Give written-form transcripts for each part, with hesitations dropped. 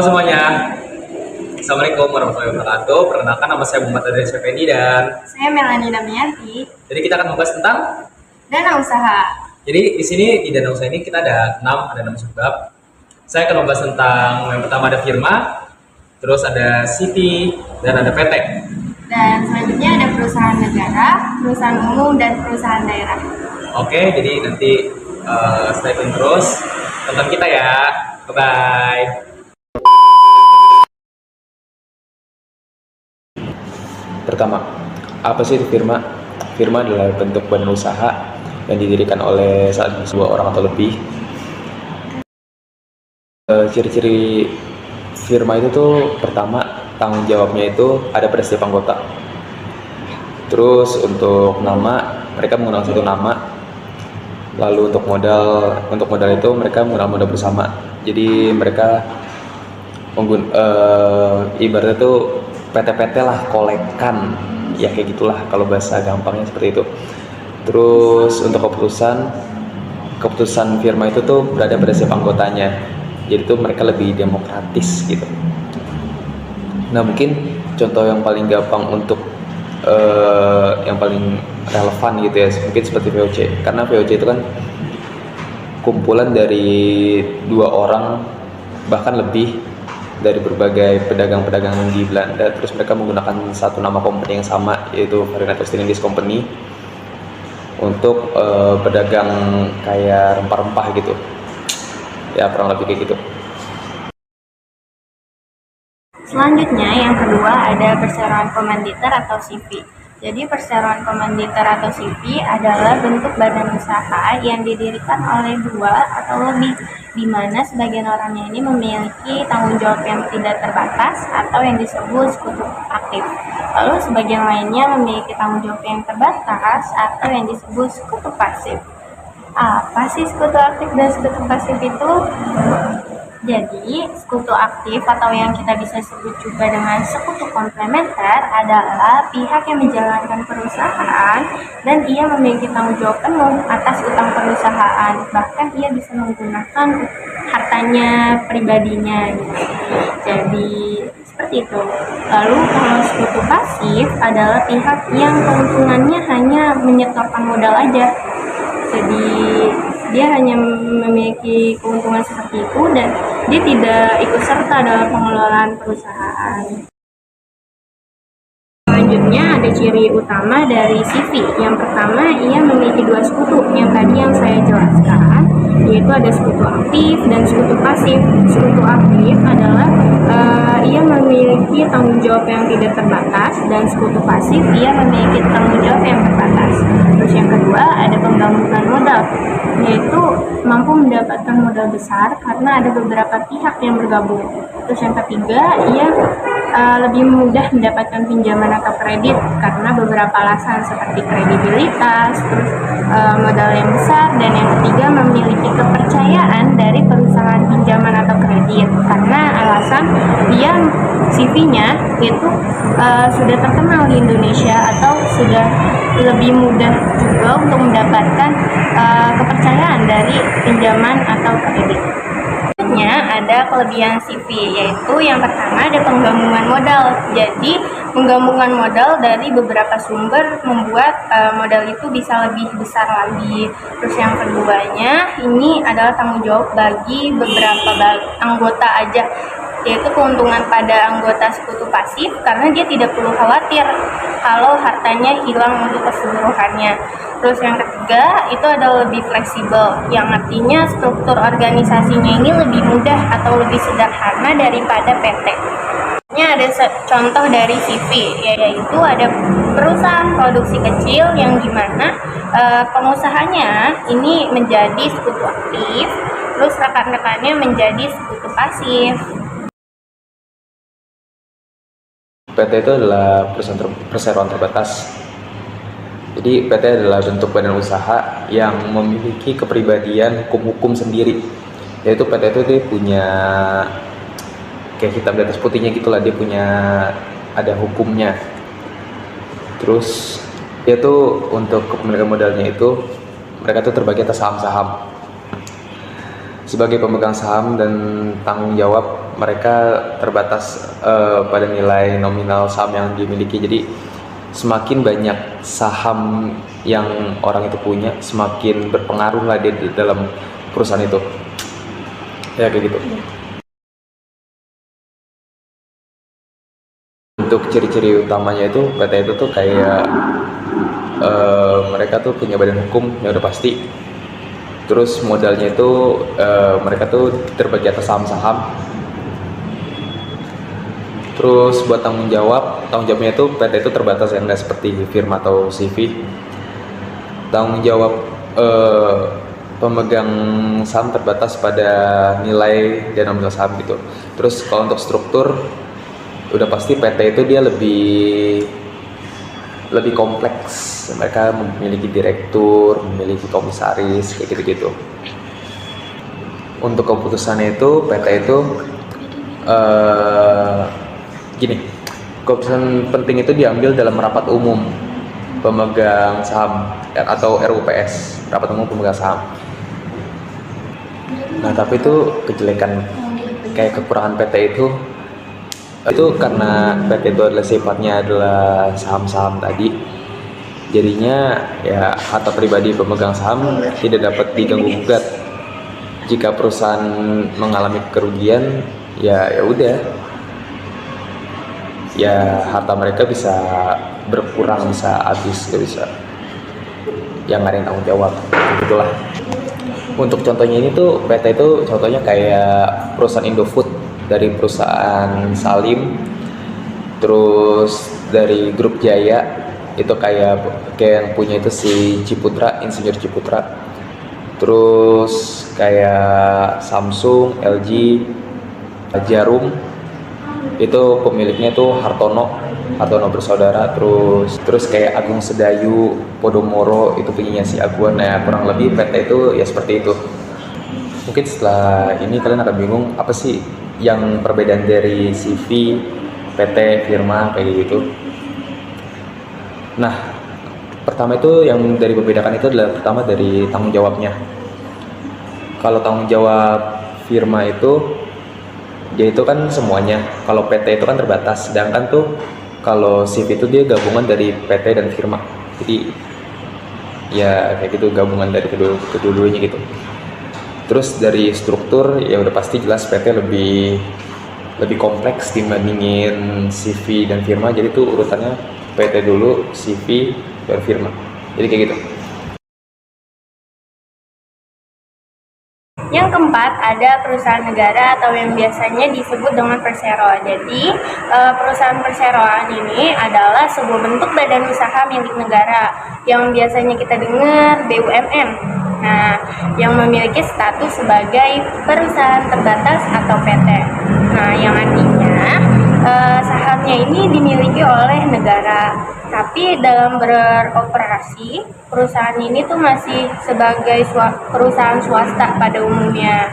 semuanya, Assalamualaikum warahmatullahi wabarakatuh. Perkenalkan, nama saya Muhammad Adrian Syafendi dan Saya Melanie Damianti, jadi kita akan membahas tentang. Dana Usaha. Jadi di sini di Dana Usaha ini kita ada 6 subbab. Saya akan membahas tentang yang pertama ada firma, terus ada CV dan ada PT. Dan selanjutnya ada perusahaan negara, perusahaan umum, dan perusahaan daerah. Oke, jadi nanti stay tune terus tonton kita ya. Bye bye. Pertama, apa sih itu firma? Firma adalah bentuk badan usaha yang didirikan oleh sebuah orang atau lebih. Ciri-ciri firma itu tuh pertama, tanggung jawabnya itu ada pada setiap anggota. Terus untuk nama, mereka menggunakan satu nama. Lalu untuk modal itu mereka menggunakan modal bersama. Jadi mereka ibaratnya tuh PT-PT lah, kolekan ya, kayak gitulah kalau bahasa gampangnya seperti itu. Terus untuk keputusan firma itu tuh berada pada setiap anggotanya, jadi tuh mereka lebih demokratis gitu. Nah, mungkin contoh yang paling gampang untuk yang paling relevan gitu ya, mungkin seperti VOC, karena VOC itu kan kumpulan dari 2 orang bahkan lebih dari berbagai pedagang-pedagang di Belanda. Terus mereka menggunakan satu nama company yang sama, yaitu Verenigd Oost-Indisch Company, untuk pedagang kayak rempah-rempah gitu ya, kurang lebih kayak gitu. Selanjutnya yang kedua ada perseroan komanditer atau CV. Jadi perseroan komanditer atau CV adalah bentuk badan usaha yang didirikan oleh 2 atau lebih, di mana sebagian orangnya ini memiliki tanggung jawab yang tidak terbatas atau yang disebut sekutu aktif. Lalu sebagian lainnya memiliki tanggung jawab yang terbatas atau yang disebut sekutu pasif. Apa sih sekutu aktif dan sekutu pasif itu? Jadi, sekutu aktif atau yang kita bisa sebut juga dengan sekutu komplementer adalah pihak yang menjalankan perusahaan dan ia memiliki tanggung jawab penuh atas utang perusahaan. Bahkan ia bisa menggunakan hartanya pribadinya gitu. Jadi, seperti itu. Lalu kalau sekutu pasif adalah pihak yang keuntungannya hanya menyetorkan modal aja. Jadi dia hanya memiliki keuntungan seperti itu dan dia tidak ikut serta dalam pengelolaan perusahaan. Selanjutnya ada ciri utama dari CV. Yang pertama, ia memiliki 2 sekutu yang tadi yang saya jelaskan, yaitu ada sekutu aktif dan sekutu pasif. Sekutu aktif adalah ia memiliki tanggung jawab yang tidak terbatas, dan sekutu pasif ia memiliki tanggung jawab yang terbatas. Terus yang kedua ada penggabungan modal, yaitu mampu mendapatkan modal besar karena ada beberapa pihak yang bergabung. Terus yang ketiga, ia lebih mudah mendapatkan pinjaman atau kredit karena beberapa alasan seperti kredibilitas, terus modal yang besar, dan yang ketiga memiliki kepercayaan dari perusahaan pinjaman atau kredit karena alasan dia CV-nya itu sudah terkenal di Indonesia atau sudah lebih mudah juga untuk mendapatkan kepercayaan dari pinjaman atau kredit. Ada kelebihan CV, yaitu yang pertama ada penggabungan modal. Jadi penggabungan modal dari beberapa sumber membuat modal itu bisa lebih besar lagi. Terus yang keduanya ini adalah tanggung jawab bagi beberapa anggota aja, yaitu keuntungan pada anggota sekutu pasif karena dia tidak perlu khawatir kalau hartanya hilang untuk keseluruhannya. Terus yang ketiga itu ada lebih fleksibel, yang artinya struktur organisasinya ini lebih mudah atau lebih sederhana daripada PT. Ini ada contoh dari CV, yaitu ada perusahaan produksi kecil yang dimana pengusahanya ini menjadi sekutu aktif, terus rekan-rekannya menjadi sekutu pasif. PT itu adalah perseroan terbatas. Jadi PT adalah bentuk badan usaha yang memiliki kepribadian hukum-hukum sendiri. Yaitu PT itu dia punya kayak hitam di atas putihnya gitulah, dia punya ada hukumnya. Terus dia untuk kepemilikan modalnya itu mereka tuh terbagi atas saham-saham. sebagai pemegang saham dan tanggung jawab mereka terbatas pada nilai nominal saham yang dimiliki. Jadi semakin banyak saham yang orang itu punya, semakin berpengaruh lah dia di dalam perusahaan itu. Ya kayak gitu. Untuk ciri-ciri utamanya itu PT itu tuh kayak mereka tuh punya badan hukum yang udah pasti. Terus modalnya itu mereka tuh terbagi atas saham-saham. Terus buat tanggung jawabnya itu PT itu terbatas ya, nggak seperti firma atau CV. Tanggung jawab pemegang saham terbatas pada nilai dan nominal saham gitu. Terus kalau untuk struktur udah pasti PT itu dia lebih kompleks. Mereka memiliki direktur, memiliki komisaris, kayak gitu-gitu. Untuk keputusannya itu PT itu gini, keputusan penting itu diambil dalam rapat umum pemegang saham atau RUPS, rapat umum pemegang saham. Nah tapi itu kejelekan, kayak kekurangan PT itu karena PT itu adalah sifatnya adalah saham-saham tadi, jadinya ya harta pribadi pemegang saham tidak dapat diganggu gugat. Jika perusahaan mengalami kerugian, ya udah, ya harta mereka bisa berkurang, bisa habis, gak bisa, yang nggak ada yang tanggung jawab, begitulah. Untuk contohnya ini tuh PT itu contohnya kayak perusahaan Indofood, dari perusahaan Salim, terus dari grup Jaya itu kayak yang punya itu si Ciputra, Insinyur Ciputra. Terus kayak Samsung, LG, Jarum itu pemiliknya tuh Hartono bersaudara. Terus kayak Agung Sedayu, Podomoro itu punyanya si Aguan. Nah kurang lebih PT itu ya seperti itu. Mungkin setelah ini kalian akan bingung apa sih yang perbedaan dari CV, PT, firma kayak gitu. Nah, pertama itu yang dari membedakan itu adalah pertama dari tanggung jawabnya. Kalau tanggung jawab firma itu dia itu kan semuanya. Kalau PT itu kan terbatas, sedangkan tuh kalau CV itu dia gabungan dari PT dan firma. Jadi ya kayak gitu, gabungan dari kedua-duanya gitu. Terus dari struktur ya udah pasti jelas PT lebih kompleks dibandingin CV dan firma. Jadi tuh urutannya PT dulu, CV, baru firma. Jadi kayak gitu. Yang keempat, ada perusahaan negara atau yang biasanya disebut dengan persero. Jadi, perusahaan perseroan ini adalah sebuah bentuk badan usaha milik negara yang biasanya kita dengar BUMN. Nah, yang memiliki status sebagai perusahaan terbatas atau PT. Nah, yang artinya sahamnya ini dimiliki oleh negara. Tapi dalam beroperasi, perusahaan ini tuh masih sebagai perusahaan swasta pada umumnya.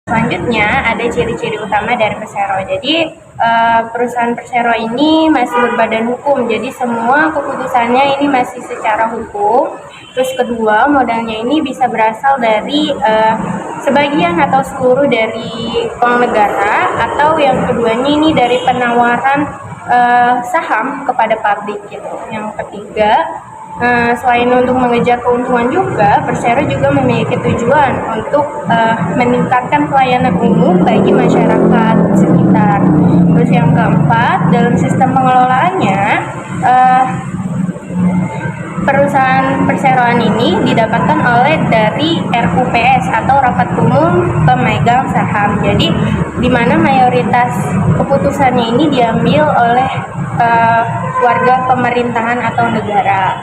Selanjutnya ada ciri-ciri utama dari persero. Jadi perusahaan persero ini masih berbadan hukum. Jadi semua keputusannya ini masih secara hukum. Terus kedua, modalnya ini bisa berasal dari sebagian atau seluruh dari uang negara, atau yang keduanya ini dari penawaran saham kepada publik gitu. Yang ketiga, selain untuk mengejar keuntungan juga, persero juga memiliki tujuan untuk meningkatkan pelayanan umum bagi masyarakat sekitar. Terus yang keempat, dalam sistem pengelolaannya, perusahaan perseroan ini didapatkan oleh dari RUPS atau Rapat Umum Pemegang Saham. Jadi di mana mayoritas keputusannya ini diambil oleh warga pemerintahan atau negara.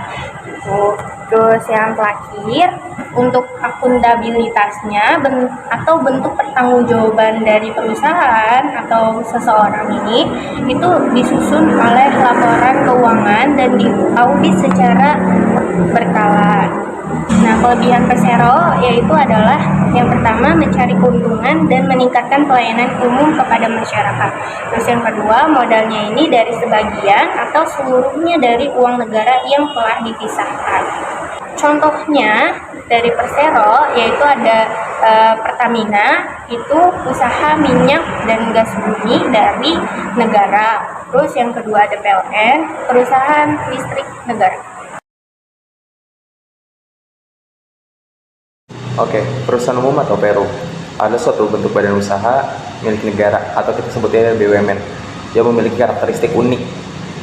Terus yang terakhir, untuk akuntabilitasnya atau bentuk pertanggungjawaban dari perusahaan atau seseorang ini itu disusun oleh laporan keuangan dan diaudit secara berkala. Nah, kelebihan persero yaitu adalah yang pertama, mencari keuntungan dan meningkatkan pelayanan umum kepada masyarakat. Terus yang kedua, modalnya ini dari sebagian atau seluruhnya dari uang negara yang telah dipisahkan. Contohnya dari Persero yaitu ada Pertamina, itu usaha minyak dan gas bumi dari negara. Terus yang kedua ada PLN, perusahaan listrik negara. Oke, perusahaan umum atau Peru adalah suatu bentuk badan usaha milik negara atau kita sebutnya BUMN yang memiliki karakteristik unik,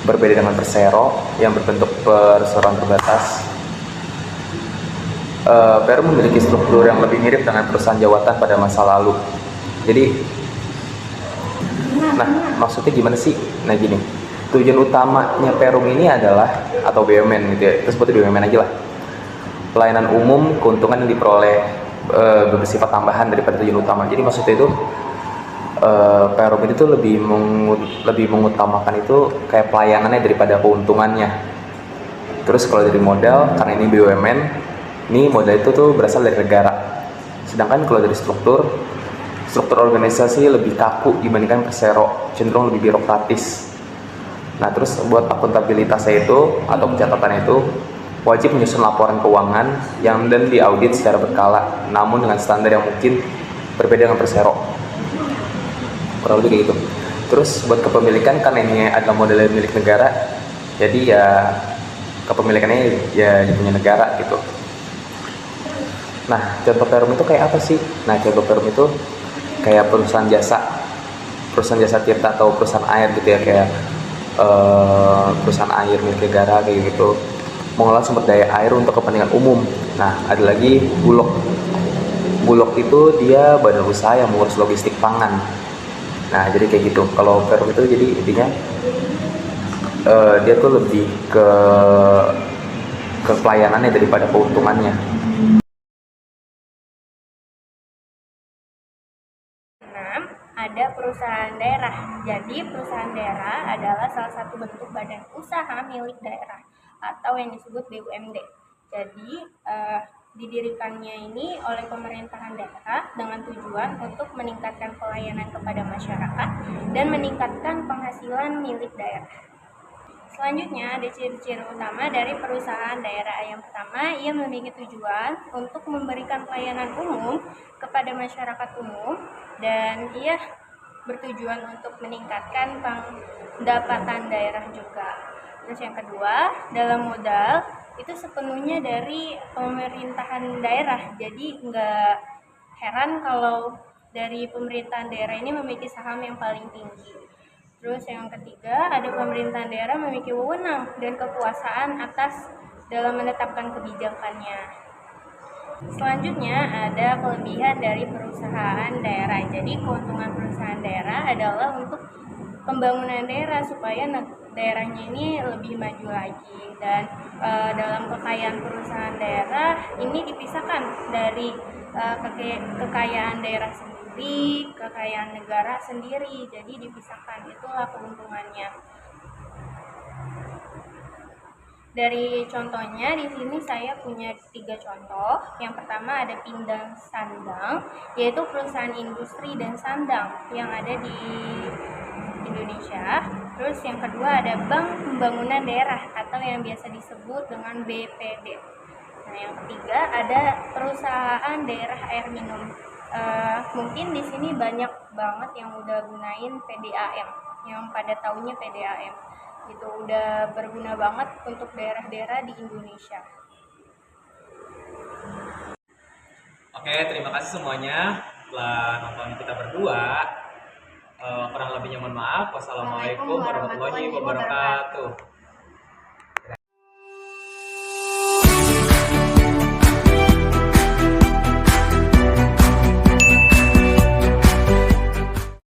berbeda dengan Persero yang berbentuk perseroan terbatas. Peru memiliki struktur yang lebih mirip dengan perusahaan jawatan pada masa lalu. Jadi, nah maksudnya gimana sih? Nah gini, tujuan utamanya Perum ini adalah atau BUMN gitu ya, kita sebutnya BUMN aja lah. Pelayanan umum, keuntungan yang diperoleh bersifat tambahan daripada tujuan utama. Jadi maksudnya itu Perum itu lebih mengutamakan itu kayak pelayanannya daripada keuntungannya. Terus kalau dari modal, karena ini BUMN, ini modal itu tuh berasal dari negara. Sedangkan kalau dari struktur organisasi lebih kaku dibandingkan Persero, cenderung lebih birokratis. Nah terus buat akuntabilitasnya itu atau pencatatan itu wajib menyusun laporan keuangan yang dan diaudit secara berkala, namun dengan standar yang mungkin berbeda dengan Persero. Kurang lebih kayak gitu. Terus buat kepemilikan, karena ini adalah model milik negara, jadi ya kepemilikannya ya punya negara gitu. Nah, contoh Perum itu kayak apa sih? Nah, contoh Perum itu kayak perusahaan jasa tirta atau perusahaan air gitu ya, kayak perusahaan air milik negara kayak gitu, mengolah sumber daya air untuk kepentingan umum. Nah, ada lagi Bulog itu dia badan usaha yang mengurus logistik pangan. Nah, jadi kayak gitu. Kalau Perum itu jadi intinya dia tuh lebih ke pelayanannya daripada keuntungannya. Ada perusahaan daerah. Jadi perusahaan daerah adalah salah satu bentuk badan usaha milik daerah atau yang disebut BUMD. Jadi didirikannya ini oleh pemerintahan daerah dengan tujuan untuk meningkatkan pelayanan kepada masyarakat dan meningkatkan penghasilan milik daerah. Selanjutnya ada ciri-ciri utama dari perusahaan daerah. Yang pertama, ia memiliki tujuan untuk memberikan pelayanan umum kepada masyarakat umum dan ia bertujuan untuk meningkatkan pendapatan daerah juga. Terus yang kedua, dalam modal itu sepenuhnya dari pemerintahan daerah. Jadi nggak heran kalau dari pemerintahan daerah ini memiliki saham yang paling tinggi. Terus yang ketiga, ada pemerintahan daerah memiliki wewenang dan kekuasaan atas dalam menetapkan kebijakannya. Selanjutnya ada kelebihan dari perusahaan daerah. Jadi keuntungan perusahaan daerah adalah untuk pembangunan daerah supaya daerahnya ini lebih maju lagi. Dan dalam kekayaan perusahaan daerah ini dipisahkan dari kekayaan daerah sendiri, kekayaan negara sendiri, jadi dipisahkan, itulah keuntungannya. Dari contohnya di sini saya punya 3 contoh. Yang pertama ada Pindang Sandang, yaitu perusahaan industri dan sandang yang ada di Indonesia. Terus yang kedua ada Bank Pembangunan Daerah atau yang biasa disebut dengan BPD. Nah, yang ketiga ada perusahaan daerah air minum. Mungkin di sini banyak banget yang udah gunain PDAM, yang pada tahunnya PDAM itu udah berguna banget untuk daerah-daerah di Indonesia. Oke, terima kasih semuanya telah nonton kita berdua. Kurang lebihnya mohon maaf. Wassalamualaikum warahmatullahi wabarakatuh.